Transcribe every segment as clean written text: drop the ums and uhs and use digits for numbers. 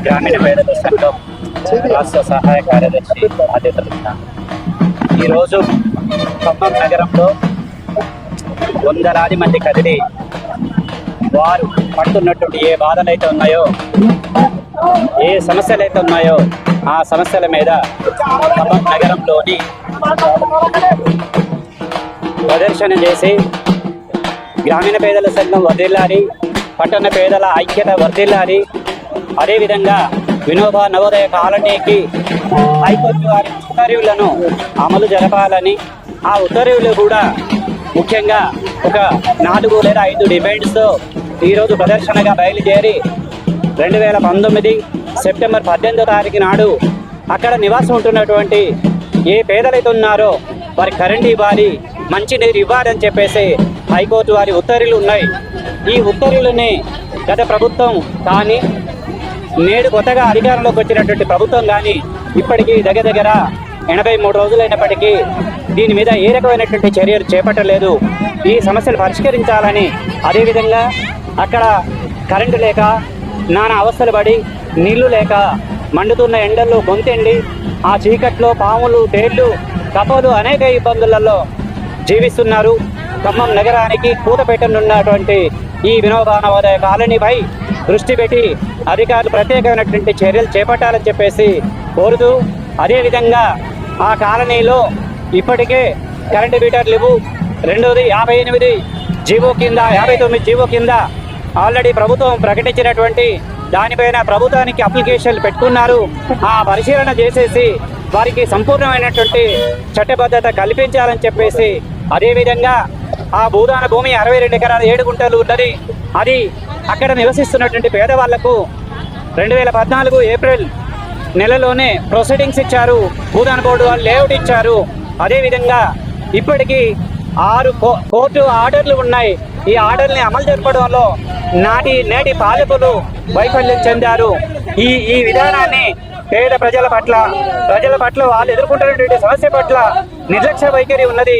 గ్రామీణ పేదల సంఘం రాష్ట్ర సహాయ కార్యదర్శి బాధ్యతలు ఉన్నాను. ఈరోజు ఖమ్మం నగరంలో వందలాది మంది కదిలి వారు పడుతున్నటువంటి ఏ బాధలు అయితే ఉన్నాయో, ఏ సమస్యలు అయితే ఉన్నాయో ఆ సమస్యల మీద ఖమ్మం నగరంలోని ప్రదర్శన చేసి గ్రామీణ పేదల సంఘం వర్ధిల్లాలి, పట్టణ పేదల ఐక్యత వర్ధిల్లాలి, అదేవిధంగా వినోబా నవోదయ కాలనీకి హైకోర్టు వారి ఉత్తర్వులను అమలు జరపాలని, ఆ ఉత్తర్వులు కూడా ముఖ్యంగా ఒక 4 లేదా 5 డిమాండ్స్తో ఈరోజు ప్రదర్శనగా బయలుదేరి 2019 సెప్టెంబర్ 18వ తారీఖు నాడు అక్కడ నివాసం ఉంటున్నటువంటి ఏ పేదలైతే ఉన్నారో వారి కరెంట్ ఇవ్వాలి, మంచినీరు ఇవ్వాలని చెప్పేసి హైకోర్టు వారి ఉత్తర్వులు ఉన్నాయి. ఈ ఉత్తర్వులని గత ప్రభుత్వం కానీ నేడు కొత్తగా అధికారంలోకి వచ్చినటువంటి ప్రభుత్వం కానీ ఇప్పటికీ దగ్గర 83 రోజులైనప్పటికీ దీని మీద ఏ రకమైనటువంటి చర్యలు చేపట్టలేదు. ఈ సమస్యలు పరిష్కరించాలని, అదేవిధంగా అక్కడ కరెంటు లేక నానా అవస్థలు పడి నీళ్లు లేక మండుతున్న ఎండల్లో గొంతెండి ఆ చీకట్లో పాములు, తేళ్లు, కప్పలు అనేక ఇబ్బందులలో జీవిస్తున్నారు. ఖమ్మం నగరానికి కూత పెట్టనున్నటువంటి ఈ వినోబా నవోదయ కాలనీపై దృష్టి పెట్టి అధికారులు ప్రత్యేకమైనటువంటి చర్యలు చేపట్టాలని చెప్పేసి కోరుతూ, అదేవిధంగా ఆ కాలనీలో ఇప్పటికే కరెంటు మీటర్లు లేవు. రెండవది 58 జీవో కింద 59 జీవో కింద ఆల్రెడీ ప్రభుత్వం ప్రకటించినటువంటి దానిపైన ప్రభుత్వానికి అప్లికేషన్లు పెట్టుకున్నారు. ఆ పరిశీలన చేసేసి వారికి సంపూర్ణమైనటువంటి చట్టబద్ధత కల్పించాలని చెప్పేసి, అదేవిధంగా ఆ భూదాన భూమి 62 ఎకరాల 7 గుంటలు ఉన్నది. అది అక్కడ నివసిస్తున్నటువంటి పేదవాళ్లకు 2014 ఏప్రిల్ నెలలోనే ప్రొసీడింగ్స్ ఇచ్చారు. భూదాన బోర్డు వాళ్ళు లేఅవుట్ ఇచ్చారు. అదేవిధంగా ఇప్పటికీ 6 కోర్టు ఆర్డర్లు ఉన్నాయి. ఈ ఆర్డర్ని అమలు జరపడంలో నేటి పాలకులు వైఫల్యం చెందారు. ఈ విధానాన్ని పేద ప్రజల పట్ల వాళ్ళు ఎదుర్కొంటున్నటువంటి సమస్య పట్ల నిర్లక్ష్య వైఖరి ఉన్నది.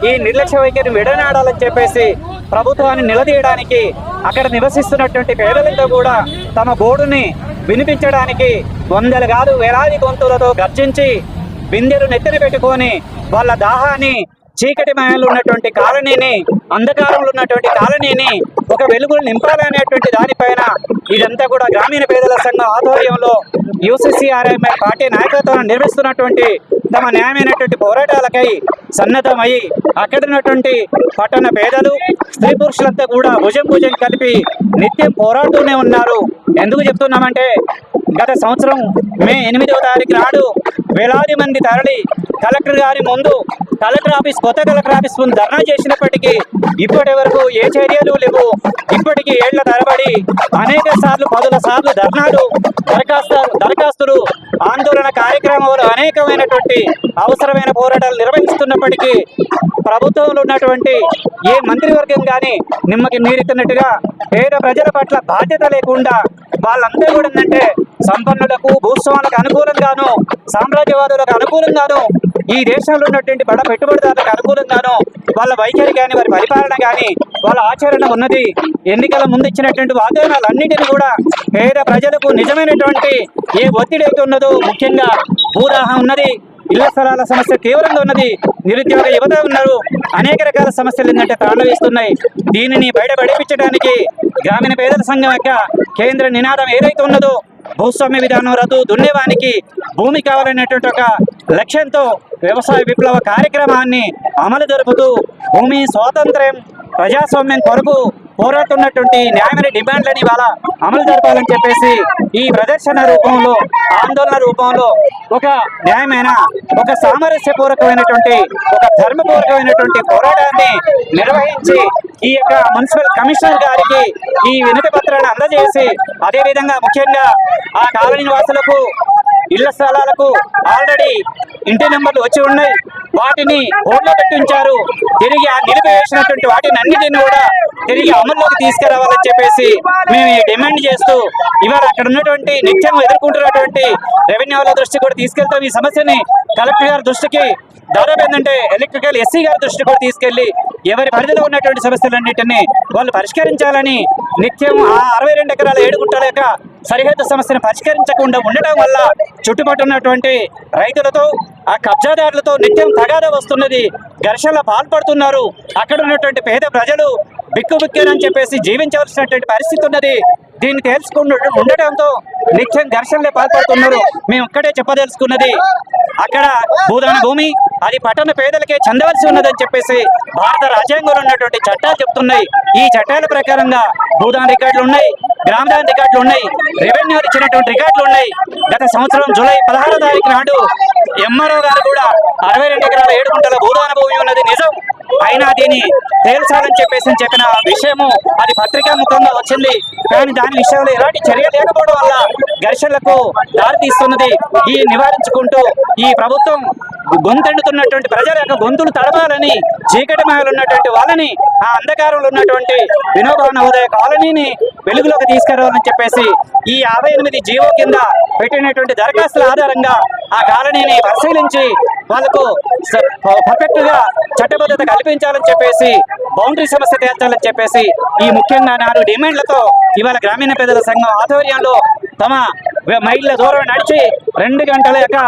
ఈ నిర్లక్ష్య వైఖరిని విడనాడాలని చెప్పేసి ప్రభుత్వాన్ని నిలదీయడానికి, అక్కడ నివసిస్తున్నటువంటి పేదలతో కూడా తమ గోడుని వినిపించడానికి వందలు కాదు వేలాది గొంతులతో గర్జించి బిందెలు నెత్తిన పెట్టుకొని వాళ్ళ దాహాన్ని, చీకటి మయంలో ఉన్నటువంటి కాలనీని, అంధకారంలో ఉన్నటువంటి కాలనీని ఒక వెలుగులు నింపాలనేటువంటి దానిపైన ఇదంతా కూడా గ్రామీణ పేదల సంఘం ఆధ్వర్యంలో UCCRMI పార్టీ నాయకత్వం నిర్వహిస్తున్నటువంటి తమ న్యాయమైనటువంటి పోరాటాలకై సన్నద్ధమై అక్కడ ఉన్నటువంటి పట్టణ పేదలు, స్త్రీ పురుషులంతా కూడా భుజం కలిపి నిత్యం పోరాడుతూనే ఉన్నారు. ఎందుకు చెప్తున్నామంటే గత సంవత్సరం మే 8వ తారీఖు నాడు వేలాది మంది తరలి కలెక్టర్ గారి ముందు కొత్త కలెక్టర్ ఆఫీస్ ముందు ధర్నా చేసినప్పటికీ ఇప్పటి వరకు ఏ చర్యలు లేవు. ఇప్పటికీ ఏళ్ల తరబడి అనేక సార్లు 10ల సార్లు ధర్నాలు, దరఖాస్తులు, ఆందోళన కార్యక్రమాలు, అనేకమైనటువంటి అవసరమైన పోరాటాలు నిర్వహిస్తున్నప్పటికీ ప్రభుత్వంలో ఉన్నటువంటి ఏ మంత్రివర్గం కానీ నిమ్మకి నీరెత్తినట్టుగా పేద ప్రజల పట్ల బాధ్యత లేకుండా వాళ్ళందరూ కూడా ఏంటంటే సంపన్నులకు, భూస్వాములకు అనుకూలంగాను, సామ్రాజ్యవాదులకు అనుకూలంగాను, ఈ దేశంలో ఉన్నటువంటి బడ పెట్టుబడిదారులకు అనుకూలంగాను వాళ్ళ వైఖరి కానీ, వారి పరిపాలన కానీ, వాళ్ళ ఆచరణ ఉన్నది. ఎన్నికల ముందు ఇచ్చినటువంటి వాగ్దానాలన్నింటినీ కూడా పేద ప్రజలకు నిజమైనటువంటి ఏ ఒత్తిడి అయితే ఉన్నదో, ముఖ్యంగా భూదాహం ఉన్నది, ఇళ్ల స్థలాల సమస్య తీవ్రంగా ఉన్నది, నిరుద్యోగ యువత ఉన్నారు, అనేక రకాల సమస్యలు ఏంటంటే తాండవిస్తున్నాయి. దీనిని బయటపడిపించడానికి గ్రామీణ పేదల సంఘం యొక్క కేంద్ర నినాదం ఏదైతే ఉన్నదో, భూస్వామ్య విధానం రద్దు, దున్నేవానికి భూమి కావాలనేటువంటి ఒక లక్ష్యంతో వ్యవసాయ విప్లవ కార్యక్రమాన్ని అమలు జరుపుతూ భూమి స్వాతంత్ర్యం, ప్రజాస్వామ్యం కొరకు పోరాడుతున్నటువంటి న్యాయమైన డిమాండ్లని ఇవాళ అమలు జరపాలని చెప్పేసి ఈ ప్రదర్శన రూపంలో, ఆందోళన రూపంలో ఒక న్యాయమైన, ఒక సామరస్యపూర్వకమైనటువంటి, ఒక ధర్మపూర్వకమైనటువంటి పోరాటాన్ని నిర్వహించి ఈ యొక్క మున్సిపల్ కమిషనర్ గారికి ఈ వినతి పత్రాన్ని అందజేసి, అదేవిధంగా ముఖ్యంగా ఆ కాలనీ నివాసులకు ఇళ్ల స్థలాలకు ఆల్రెడీ ఇంటి నెంబర్లు వచ్చి ఉన్నాయి, వాటిని బోర్డులో పెట్టించారు. తిరిగి ఆ నిలిపివేసినటువంటి వాటిని అన్నిటిని కూడా తిరిగి అమల్లోకి తీసుకురావాలని చెప్పేసి మేము డిమాండ్ చేస్తూ ఇవాళ అక్కడ ఉన్నటువంటి నిత్యం ఎదుర్కొంటున్నటువంటి రెవెన్యూ వాళ్ళ దృష్టి కూడా తీసుకెళ్తాం. ఈ సమస్యని కలెక్టర్ గారి దృష్టికి, దాదాపు ఏంటంటే ఎలక్ట్రికల్ ఎస్సీ గారి దృష్టికి కూడా తీసుకెళ్లి ఎవరి పరిధిలో ఉన్నటువంటి సమస్యలన్నింటినీ వాళ్ళు పరిష్కరించాలని నిత్యం ఆ 62 ఎకరాల 7 గుంటల యొక్క సరిహద్దు సమస్యను పరిష్కరించకుండా ఉండటం వల్ల చుట్టుపక్కల ఉన్నటువంటి రైతులతో ఆ కబ్జాదారులతో నిత్యం తగాదా వస్తున్నది, ఘర్షణలో పాల్పడుతున్నారు. అక్కడ ఉన్నటువంటి పేద ప్రజలు బిక్కుబిక్కేనని చెప్పేసి జీవించవలసినటువంటి పరిస్థితి ఉన్నది. దీన్ని తెలుసుకుంటూ ఉండటంతో నిత్యం ఘర్షణలే పాల్పడుతున్నారు. మేము ఇక్కడే చెప్పదలుచుకున్నది, అక్కడ భూదాన భూమి అది పట్టణ పేదలకే చెందవలసి ఉన్నదని చెప్పేసి భారత రాజ్యాంగంలో ఉన్నటువంటి చట్టాలు చెప్తున్నాయి. ఈ చట్టాల ప్రకారంగా భూదాన రికార్డులు ఉన్నాయి, గ్రామదాన రికార్డులు ఉన్నాయి, రెవెన్యూ ఇచ్చినటువంటి రికార్డులు ఉన్నాయి. గత సంవత్సరం జూలై 16వ తారీఖు నాడు ఎంఆర్ఓ గారు కూడా 62 ఎకరాల 7 గుంటల భూదాన భూమి ఉన్నది నిజం, అయినా దీన్ని తేల్చాలని చెప్పేసి చెప్పిన విషయము అది పత్రికా ముఖంగా వచ్చింది. కానీ దాని విషయంలో ఎలాంటి చర్య లేకపోవడం వల్ల ఘర్షణలకు దారితీస్తున్నది. ఈ నివారించుకుంటూ ఈ ప్రభుత్వం గొంతెండుతున్నటువంటి ప్రజల యొక్క గొంతులు తడపాలని, చీకటి మహలు ఉన్నటువంటి వాళ్ళని, ఆ అంధకారంలో ఉన్నటువంటి వినోబా నవోదయ కాలనీని వెలుగులోకి తీసుకురావాలని చెప్పేసి ఈ 58 జీవో కింద పెట్టినటువంటి దరఖాస్తుల ఆధారంగా ఆ కాలనీని పరిశీలించి వాళ్ళకు పర్ఫెక్ట్ గా చట్టబద్ధత కల్పించాలని చెప్పేసి, బౌండరీ సమస్య తేల్చాలని చెప్పేసి ఈ ముఖ్యంగా 4 డిమాండ్లతో ఇవాళ గ్రామీణ పేదల సంఘం ఆధ్వర్యంలో తమ మైళ్ళ దూరం నడిచి 2 గంటల యొక్క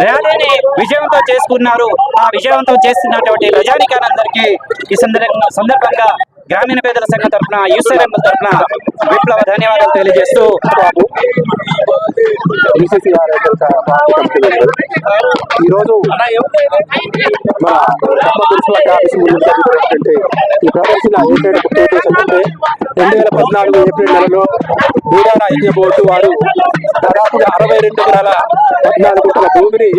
ర్యాలీని విజయవంతం చేసుకున్నారు. ఆ విజయవంతం చేస్తున్నటువంటి ప్రజానికానందరికీ ఈ సందర్భంగా గ్రామీణ పేదల సంఘం తరఫున, యూసీఎం తరఫున విప్లవ ధన్యవాదాలు తెలియజేస్తూ ఈరోజు మన ఈ ప్రదర్శన ఏంటంటే 2014 ఏప్రిల్ నెలలో బూడార ఐక్య బోర్డు వారు దాదాపుగా 62 ఎకరాల 14 గుంటల భూమిని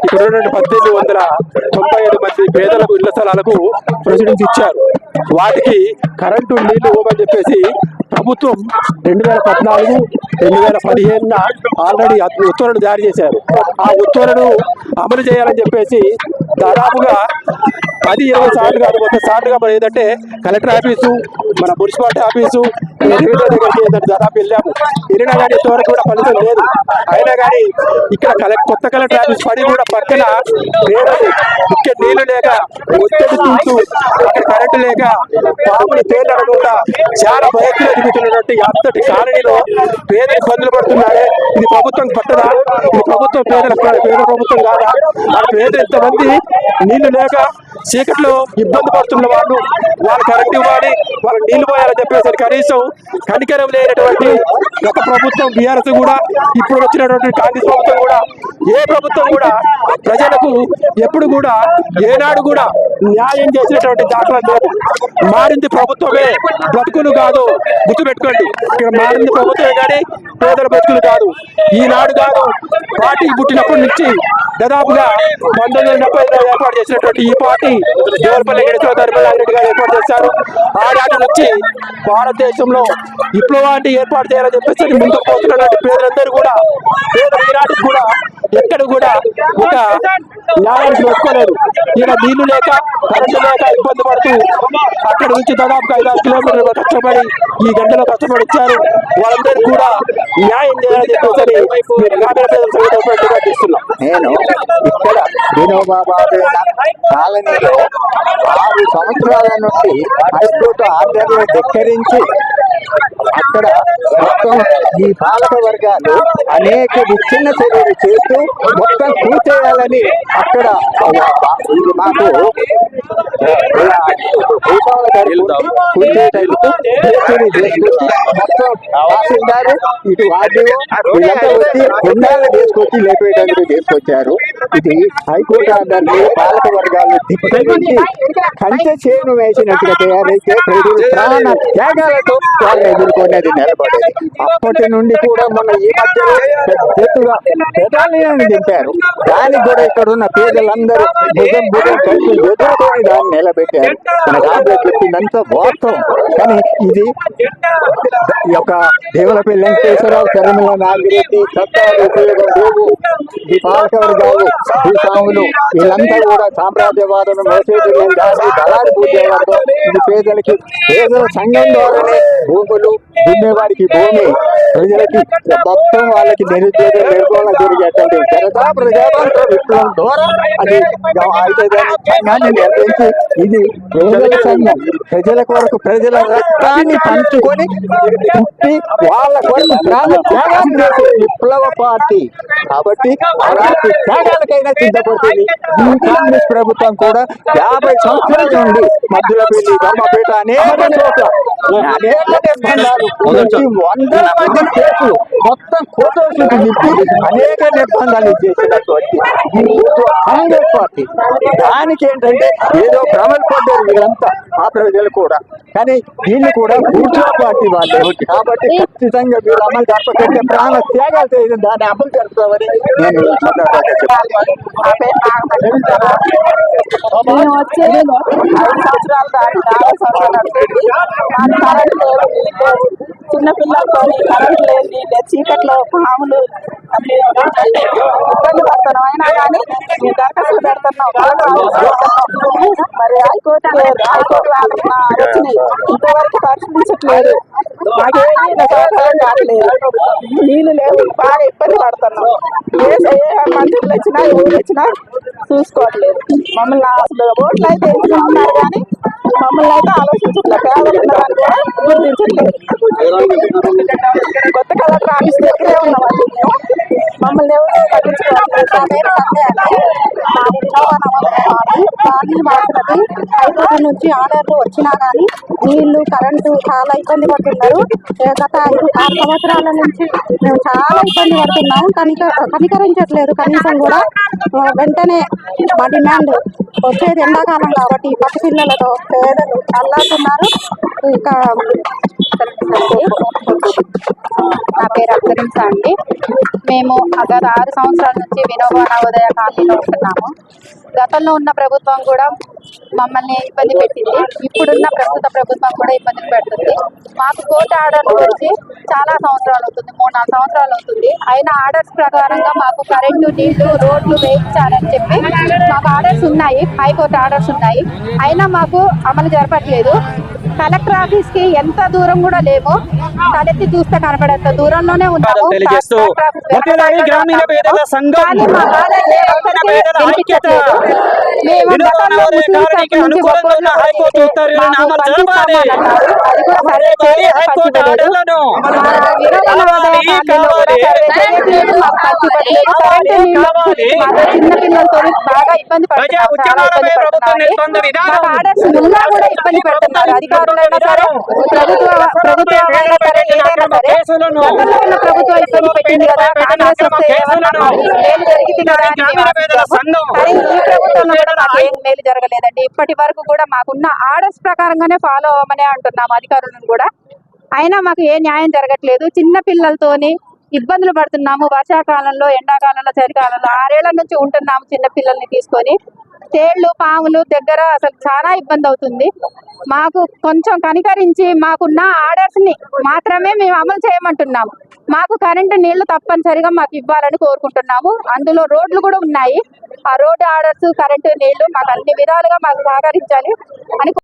ఇక్కడ 1897 మంది పేదలకు ఇళ్ల స్థలాలకు ప్రొసీడింగ్స్ ఇచ్చారు. వాటికి కరెంటు నీళ్లు ఇవ్వమని చెప్పేసి ప్రభుత్వం 2014, 2015 ఆల్రెడీ ఉత్తర్వులు జారీ చేశారు. ఆ ఉత్తర్వులను అమలు చేయాలని చెప్పేసి దాదాపుగా 10-20 సార్లు కాదు, 100 సార్లుగా మనం ఏంటంటే కలెక్టర్ ఆఫీసు, మన మున్సిపాలిటీ ఆఫీసు, రెవెన్యూ దగ్గరికి దాదాపు వెళ్ళాము. వెళ్ళినా కానీ ఇంతవరకు కూడా ఫలితం లేదు. అయినా కానీ ఇక్కడ కొత్త కలెక్టర్ ఆఫీస్ పడి కూడా పక్కన పేదలు ముఖ్య నీళ్లు లేక ఒత్తిడి చూస్తూ అక్కడ కరెంటు లేక పాములు తేలకుండా చాలా భయత్తులు ఎదుగుతున్నటువంటి అంతటి కాలనీలో పేదలు ఇబ్బందులు పడుతున్నారే. ఇది ప్రభుత్వం పట్టదా? ఇది ప్రభుత్వం పేద ప్రభుత్వం కాదా? ఆ పేదలు ఎంతమంది నీళ్లు లేక చీకట్లో ఇబ్బంది పడుతున్న వాళ్ళు కరెంట్ ఇవ్వాలి, వాళ్ళ నీళ్లు పోయాలని చెప్పేసి కనీసం కనికరం లేనటువంటి గత ప్రభుత్వం బీఆర్ఎస్ కూడా, ఇప్పుడు వచ్చినటువంటి కాంగ్రెస్ ప్రభుత్వం కూడా, ఏ ప్రభుత్వం కూడా ప్రజలకు ఎప్పుడు కూడా ఏనాడు కూడా న్యాయం చేసినటువంటి దాఖలా లేదు. మారింది ప్రభుత్వమే, బ్రతుకులు కాదు. గుర్తుపెట్టుకోండి, ఇక్కడ మారింది ప్రభుత్వమే కానీ పేదల బ్రతుకులు కాదు. ఈనాడు కాదు, పార్టీ పుట్టినప్పటి నుంచి దాదాపుగా 1970 ఏర్పాటు చేసినటువంటి ఈ పార్టీ దేవరపల్లి రెడ్డి గారు ఏర్పాటు చేశారు. ఆనాటి నుంచి భారతదేశంలో విప్లవాన్ని ఏర్పాటు చేయాలని చెప్పేసి ముందుకు పోతున్నటువంటి పేదలందరూ కూడా, పేదలు ఈనాటికి కూడా ఎక్కడ కూడా ఒక న్యాయానికి ఒప్పుకోలేదు. ఈయన నీళ్లు లేక కరెంటు లేక ఇబ్బంది పడుతూ అక్కడ నుంచి దాదాపుగా 5-6 కిలోమీటర్లు కష్టపడి ఈ గంటలో కష్టపడి ఇచ్చారు. వాళ్ళందరూ కూడా న్యాయం చేయాలని చెప్పేసి గ్రామీణ పేదల సంఘటన చేస్తున్నాం. నేను ఇక్కడ వినోబాబాబు కాలనీలో 6 సంవత్సరాల నుండి హైకోర్టు ఆర్డర్లను ధిక్కరించి అక్కడ మొత్తం ఈ పాలక వర్గాలు అనేక విచ్ఛిన్న చర్యలు చేస్తూ మొత్తం కూర్చేయాలని అక్కడ ఇది మాకు మొత్తం తహసీల్దారు ఇటు వార్డీఓ వీళ్ళంతా వచ్చి గుండాలను తీసుకొచ్చి లేపేయడానికి తీసుకొచ్చారు. ఇది హైకోర్టు ఆర్డర్ని పాలక వర్గాలు ధిక్కరించి కంచె చేను వేసినట్టుగా తయారైతే ప్రజలు ప్రాణ త్యాగాలతో వాళ్ళు ఎదుర్కొనేది నిలబడేది. అప్పటి నుండి కూడా మొన్న ఈ మధ్యలో పెద్దగా పెదాలయాన్ని దింపారు. దానికి కూడా ఇక్కడ ఉన్న పేదలందరూ భుజం కలిసి ఎదుర్కొని దాన్ని నిలబెట్టారు. మన రాజు చెప్పిందంతా వాస్తవం. కానీ ఇది ఈ యొక్క దేవులపల్లి వెంకటేశ్వరరావు, చరమిల నాగిరెడ్డి, సత్తాలు ఉపయోగం లేవు. ఈ పాలక వర్గాలు, భూస్వాములు వీళ్ళంతా కూడా సామ్రాజ్యవాదులు, మెసేజ్ దళారి పూజ ఇది పేదలకి పేదల సంఘం ద్వారానే భూములు దున్నేవాడికి భూమి, ప్రజలకి మొత్తం వాళ్ళకి నిరుద్యోగ నిర్మూలన జరిగేటువంటి ప్రజాతంత్ర విప్లవం ద్వారా అది సంఘాన్ని నిర్వహించి ఇది ప్రజల సంఘం, ప్రజల కొరకు ప్రజల రక్తాన్ని పంచుకొని పుట్టి వాళ్ళ కొరకు ప్రాణ త్యాగం చేసే విప్లవ పార్టీ. కాబట్టి అలాంటి త్యాగాలకైనా సిద్ధపడుతుంది ఈ కాంగ్రెస్ ప్రభుత్వం కూడా. 50 సంవత్సరాల నుండి మధ్యలపల్లి, దమ్మపేట అనేక చోట్ల అనేక నిర్బంధాలు, వందల మంది కేసులు మొత్తం కోర్టు నిప్పి అనేక నిర్బంధాలు చేసినటువంటి కాంగ్రెస్ పార్టీ. దానికి ఏంటంటే ఏదో భ్రమలు పడ్డారు వీళ్ళంతా ఆ ప్రజలు కూడా, కానీ వీళ్ళు కూడా కూర్చో పార్టీ వాళ్ళే. కాబట్టి ఖచ్చితంగా వీళ్ళు అమలు జరపకంటే ప్రాణ త్యాగాలు చేయడం దాన్ని అమలు జరుపుతామని నేను ఈ సందర్భంగా చెప్పాను. మేము వచ్చే 5 సంవత్సరాలు దాటి 4 సంవత్సరాలు నడుస్తుంది. మాకు కరెంట్ లేదు, నీళ్ళు లేదు, చిన్నపిల్లలతో కరెంట్ లేదు, నీళ్ళు, చీకట్లో పాములు అన్ని ఇబ్బంది పడుతున్నాం. అయినా కానీ మేము దరఖాస్తులు పెడుతున్నాం, మరి హైకోర్టు వచ్చినాయి, ఇంతవరకు పరిశీలించట్లేదు. మాకేమీ సౌకర్యం కావట్లేదు, నీళ్ళు లేవు, బాగా ఇబ్బంది పడుతున్నాం. ఏ మంత్రులు వచ్చినా ఎవరు వచ్చినా చూసుకోవట్లేదు మమ్మల్ని. అసలు ఓట్లు అయితే ఉన్నారు కానీ మమ్మల్ని అయితే ఆలోచించట్లేదు, పేదలు ఉన్నారని కూడా గుర్తించట్లేదు. కొత్త కలెక్టర్ ఆఫీస్ దగ్గరే ఉన్నామండి మేము, మమ్మల్ని ఎవరు పట్టించుకోవట్లేదు. హైకోర్టు నుంచి ఆర్డర్లు వచ్చినా కానీ నీళ్లు, కరెంటు చాలా ఇబ్బంది పడుతున్నారు. గత 5-6 సంవత్సరాల నుంచి మేము చాలా ఇబ్బంది పడుతున్నాము. కనికరించట్లేదు కనీసం కూడా. వెంటనే మా డిమాండ్, వచ్చేది ఎండాకాలం కాబట్టి పక్క పిల్లలతో పేదలు అల్లాడుతున్నారు. ఇంకా నా పేరు అక్షరించ అండి. మేము గత 6 సంవత్సరాల నుంచి వినోబా నవోదయ కాలనీలో ఉంటున్నాము. గతంలో ఉన్న ప్రభుత్వం కూడా మమ్మల్ని ఇబ్బంది పెట్టింది, ఇప్పుడున్న ప్రస్తుత ప్రభుత్వం కూడా ఇబ్బంది పెడుతుంది. మాకు కోర్టు ఆర్డర్లు వచ్చి చాలా సంవత్సరాలు అవుతుంది, 3-4 సంవత్సరాలు అవుతుంది. అయినా ఆర్డర్స్ ప్రకారంగా మాకు కరెంటు, నీళ్లు, రోడ్లు వేయించాలని చెప్పి మాకు ఆర్డర్స్ ఉన్నాయి, హైకోర్టు ఆర్డర్స్ ఉన్నాయి. అయినా మాకు అమలు జరపట్లేదు. కలెక్టర్ ఆఫీస్ కి ఎంత దూరం కూడా లేము, తలెత్తి చూస్తే కనపడేంత దూరంలోనే ఉన్నాము. చిన్నపిల్లలతో బాగా ఇబ్బంది పడుతున్నారు, ఆర్డర్స్ ఉన్నా కూడా ఇబ్బంది పెడుతున్నారు అధికారులైనా సరే, ప్రభుత్వమైనా సరే, ఏదైనా సరే. ప్రభుత్వం ఇబ్బంది పెట్టింది కదా, కాంగ్రెస్ వస్తే మేలు జరిగింది కదా అని కానీ ఈ ప్రభుత్వంలో కూడా మాకు ఏం మేలు జరగలేదండి. ఇప్పటి వరకు కూడా మాకున్న ఆర్డర్స్ ప్రకారంగానే ఫాలో అవ్వమనే అంటున్నాము అధికారులను కూడా. అయినా మాకు ఏ న్యాయం జరగట్లేదు. చిన్న పిల్లలతోని ఇబ్బందులు పడుతున్నాము. వర్షాకాలంలో, ఎండాకాలంలో, చలికాలంలో 6 ఏళ్ల నుంచి ఉంటున్నాము చిన్న పిల్లల్ని తీసుకొని. తేళ్లు, పాములు దగ్గర అసలు చాలా ఇబ్బంది అవుతుంది. మాకు కొంచెం కనికరించి మాకున్న ఆర్డర్స్ ని మాత్రమే మేము అమలు చేయమంటున్నాము. మాకు కరెంటు, నీళ్లు తప్పనిసరిగా మాకు ఇవ్వాలని కోరుకుంటున్నాము. అందులో రోడ్లు కూడా ఉన్నాయి. ఆ రోడ్డు ఆర్డర్స్, కరెంటు, నీళ్లు మాకు అన్ని విధాలుగా మాకు సహకరించాలి అని